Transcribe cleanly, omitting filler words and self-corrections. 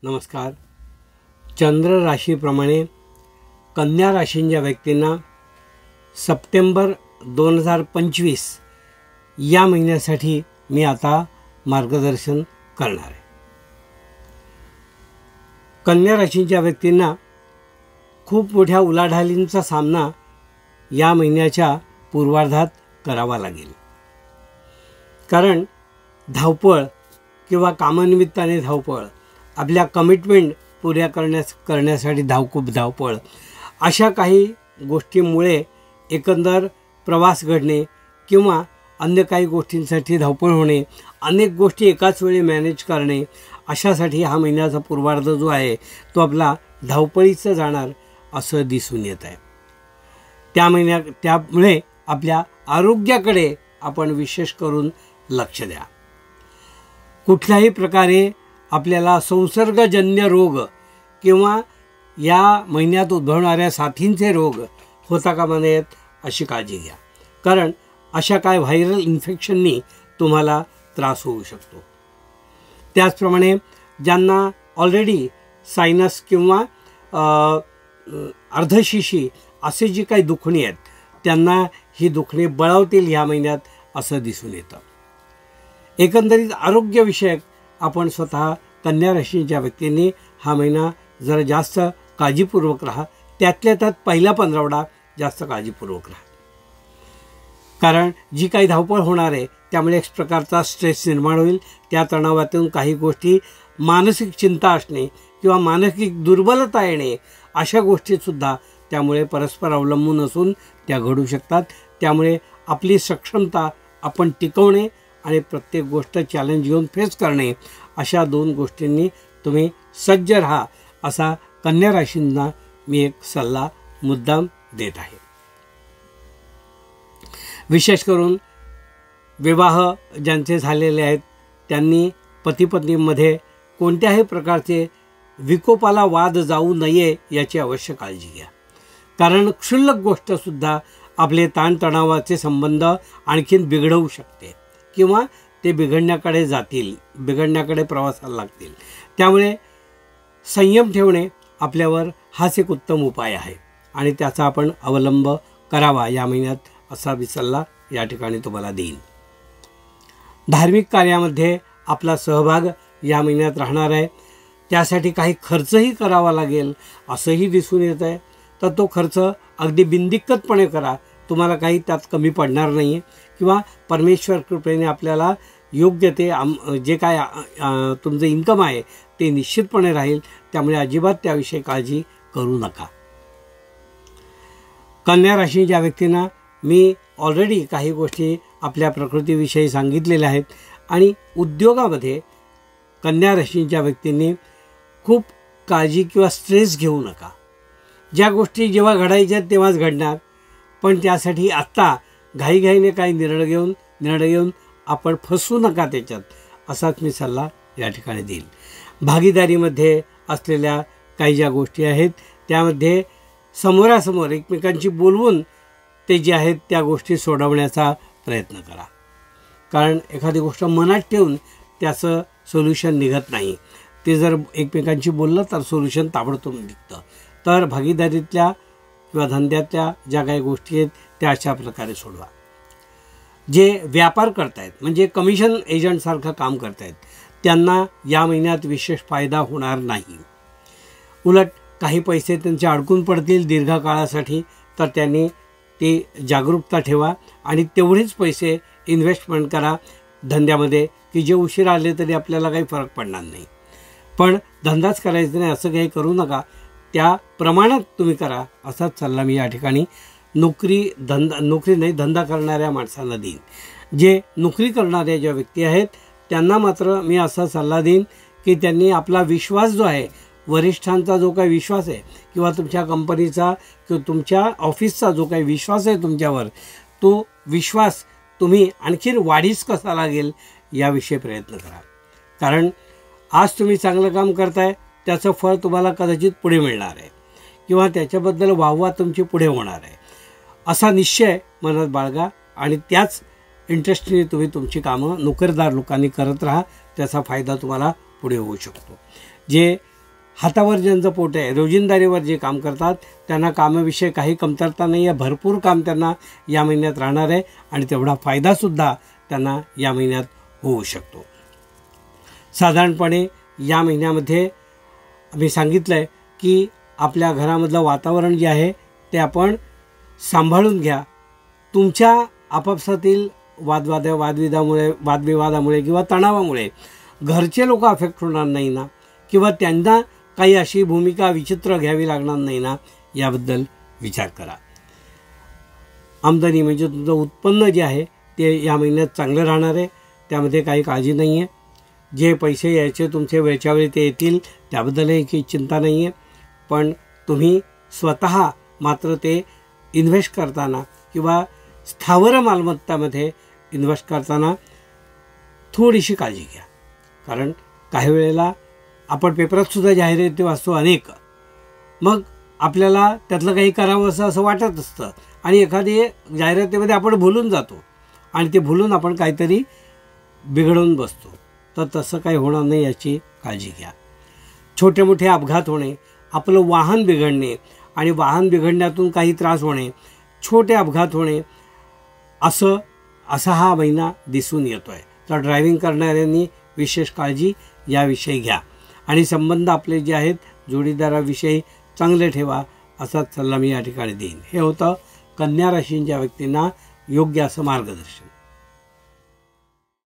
नमस्कार. चंद्र राशीप्रमाणे कन्या राशींच्या व्यक्तींना सप्टेंबर 2025 या महिन्यासाठी मी आता मार्गदर्शन करणार आहे. कन्या राशींच्या व्यक्तींना खूप मोठ्या उलाढालींचा सामना या महिन्याच्या पूर्वार्धात करावा लागेल. कारण धावपळ किंवा कामानिमित्ताने धावपळ, आपल्या कमिटमेंट पुऱ्या करण्यासाठी धावपळ, अशा काही गोष्टींमुळे एकंदर प्रवास घडणे किंवा अन्य काही गोष्टींसाठी धावपळ होणे, अनेक गोष्टी एकाच वेळी मॅनेज करणे, अशासाठी हा महिन्याचा पूर्वार्ध जो आहे तो आपला धावपळीचा जाणार असं दिसून येत आहे. त्यामुळे आपल्या आरोग्याकडे आपण विशेष करून लक्ष द्या. कुठल्याही प्रकारे आपल्याला संसर्गजन्य रोग किंवा या महिन्यात उद्भवणाऱ्या साथींचे रोग होता कामा नयेत अशी काळजी घ्या. कारण अशा काय व्हायरल इन्फेक्शननी तुम्हाला त्रास होऊ शकतो. त्याचप्रमाणे ज्यांना ऑलरेडी सायनस किंवा अर्धशिशी असे जी काही दुखणी आहेत त्यांना ही दुखणी बळावतील ह्या महिन्यात असं दिसून येतं. एकंदरीत आरोग्यविषयक आपण स्वतः कन्या राशीच्या व्यक्तींनी हा महिना जरा जास्त काळजीपूर्वक राहा. त्यातल्या त्यात पहिला 15 जास्त काळजीपूर्वक राहा. कारण जी काही धावपळ होणार आहे त्यामुळे एक प्रकारचा स्ट्रेस निर्माण होईल. त्या तणावातून काही गोष्टी मानसिक चिंता असणे किंवा मानसिक दुर्बलता येणे अशा गोष्टीसुद्धा त्यामुळे परस्पर अवलंबून असून त्या घडू शकतात. त्यामुळे आपली सक्षमता आपण टिकवणे आणि प्रत्येक गोष्ट चॅलेंज घेऊन फेस करणे अशा 2 गोष्टींनी तुम्ही सज्ज राहा असा कन्या राशींना मी एक सल्ला मुद्दाम देत आहे. विशेष करून विवाह ज्यांचे झालेले आहेत त्यांनी पतीपत्नीमध्ये कोणत्याही प्रकारचे विकोपाला वाद जाऊ नये याची अवश्य काळजी घ्या. कारण क्षुल्लक गोष्टसुद्धा आपले ताणतणावाचे संबंध आणखीन बिघडवू शकते किंवा ते बिघडण्याकडे प्रवासाला लागतील. त्यामुळे संयम ठेवणे आपल्यावर हाच एक उत्तम उपाय आहे आणि त्याचा आपण अवलंब करावा या महिन्यात असा मी सल्ला या ठिकाणी तुम्हाला देईन. धार्मिक कार्यामध्ये आपला सहभाग या महिन्यात राहणार आहे. त्यासाठी काही खर्चही करावा लागेल असंही दिसून येत आहे. तर तो खर्च अगदी बिनदिक्कतपणे करा. तुम्हाला काही त्यात कमी पडणार नाही आहे किंवा परमेश्वर कृपेने आपल्याला योग्य ते जे काय तुमचं इन्कम आहे ते निश्चितपणे राहील. त्यामुळे अजिबात त्याविषयी काळजी करू नका. कन्या राशीच्या व्यक्तींना मी ऑलरेडी काही गोष्टी आपल्या प्रकृतीविषयी सांगितलेल्या आहेत. आणि उद्योगामध्ये कन्या राशीच्या व्यक्तींनी खूप काळजी किंवा स्ट्रेस घेऊ नका. ज्या गोष्टी जेव्हा घडायच्या तेव्हाच घडणार, पण त्यासाठी आत्ता घाईघाईने काही निर्णय घेऊन आपण फसू नका त्याच्यात, असाच मी सल्ला या ठिकाणी देईल. भागीदारीमध्ये असलेल्या काही ज्या गोष्टी आहेत त्यामध्ये समोरासमोर एकमेकांशी बोलवून ते जे आहेत त्या गोष्टी सोडवण्याचा प्रयत्न करा. कारण एखादी गोष्ट मनात ठेवून त्याचं सोल्युशन निघत नाही. ते जर एकमेकांशी बोललं तर सोल्युशन ताबडतोब निघतं. तर भागीदारीतल्या किंवा धंद्यातल्या ज्या काही गोष्टी आहेत त्या अशा प्रकारे सोडवा. जे व्यापार करतायत म्हणजे कमिशन एजंटसारखं काम करतायत त्यांना या महिन्यात विशेष फायदा होणार नाही. उलट काही पैसे त्यांचे अडकून पडतील दीर्घकाळासाठी. तर त्यांनी ती जागरूकता ठेवा आणि तेवढेच पैसे इन्व्हेस्टमेंट करा धंद्यामध्ये की जे उशिरा आले तरी आपल्याला काही फरक पडणार नाही. पण धंदाच करायचा नाही असं काही करू नका. त्या प्रमाणात तुम्ही करा असाच सल्ला मी या ठिकाणी नोकरी नाही धंदा करणाऱ्या माणसांना देईन. जे नोकरी करणाऱ्या ज्या व्यक्ती आहेत त्यांना मात्र मी असा सल्ला देईन की त्यांनी आपला विश्वास जो आहे, वरिष्ठांचा जो काही विश्वास आहे किंवा तुमच्या कंपनीचा किंवा तुमच्या ऑफिसचा जो काही विश्वास आहे तुमच्यावर, तो विश्वास तुम्ही आणखीन वाढीस कसा लागेल याविषयी प्रयत्न करा. कारण आज तुम्ही चांगलं काम करताय त्याचं फळ तुम्हाला कदाचित पुढे मिळणार आहे किंवा त्याच्याबद्दल वाहवा तुमची पुढे होणार आहे असा निश्चय मनात बाळगा आणि त्याच इंटरेस्टने तुम्ही तुमची कामं नोकरदार लोकांनी करत राहा. त्याचा फायदा तुम्हाला पुढे होऊ शकतो. जे हातावर ज्यांचं पोट आहे, रोजिंदारीवर जे काम करतात, त्यांना कामाविषयी काही कमतरता नाही आहे. भरपूर काम त्यांना या महिन्यात राहणार आहे आणि तेवढा फायदासुद्धा त्यांना या महिन्यात होऊ शकतो. साधारणपणे या महिन्यामध्ये मी सांगितलं आहे की आपल्या घरामधलं वातावरण जे आहे ते आपण सांभाळून घ्या. तुमच्या आपापसातील वादविवादामुळे किंवा तणावामुळे घरचे लोक अफेक्ट होणार नाही ना, किंवा त्यांना काही अशी भूमिका विचित्र घ्यावी लागणार नाही ना, याबद्दल विचार करा. आमदनी म्हणजे तुमचं उत्पन्न जे आहे ते या महिन्यात चांगलं राहणार आहे, त्यामध्ये काही काळजी नाही आहे. जे पैसे यायचे तुमचे वेळच्या वेळी ते येतील, त्याबद्दलही काही चिंता नाही आहे. पण तुम्ही स्वतः मात्र ते इन्व्हेस्ट करताना किंवा स्थावर मालमत्तामध्ये इन्व्हेस्ट करताना थोडीशी काळजी घ्या. कारण काही वेळेला आपण पेपरात सुद्धा जाहिराती वाचतो अनेक, मग आपल्याला त्यातलं काही करावं असं वाटत असतं आणि एखादी जाहिरातीमध्ये आपण भुलून जातो आणि ते भुलून आपण काहीतरी बिघडवून बसतो. तर तसं काही होणार नाही याची काळजी घ्या. छोटे मोठे अपघात होणे, आपलं वाहन बिघडणे आणि वाहन बिघडण्यातून काही त्रास होणे, छोटे अपघात होणे, असा हा महिना दिसून येतो आहे. तर ड्रायव्हिंग करणाऱ्यांनी विशेष काळजी याविषयी घ्या आणि संबंध आपले जे आहेत जोडीदाराविषयी चांगले ठेवा, असाच सल्ला मी या ठिकाणी देईन. हे होतं कन्या राशींच्या व्यक्तींना योग्य असं मार्गदर्शन.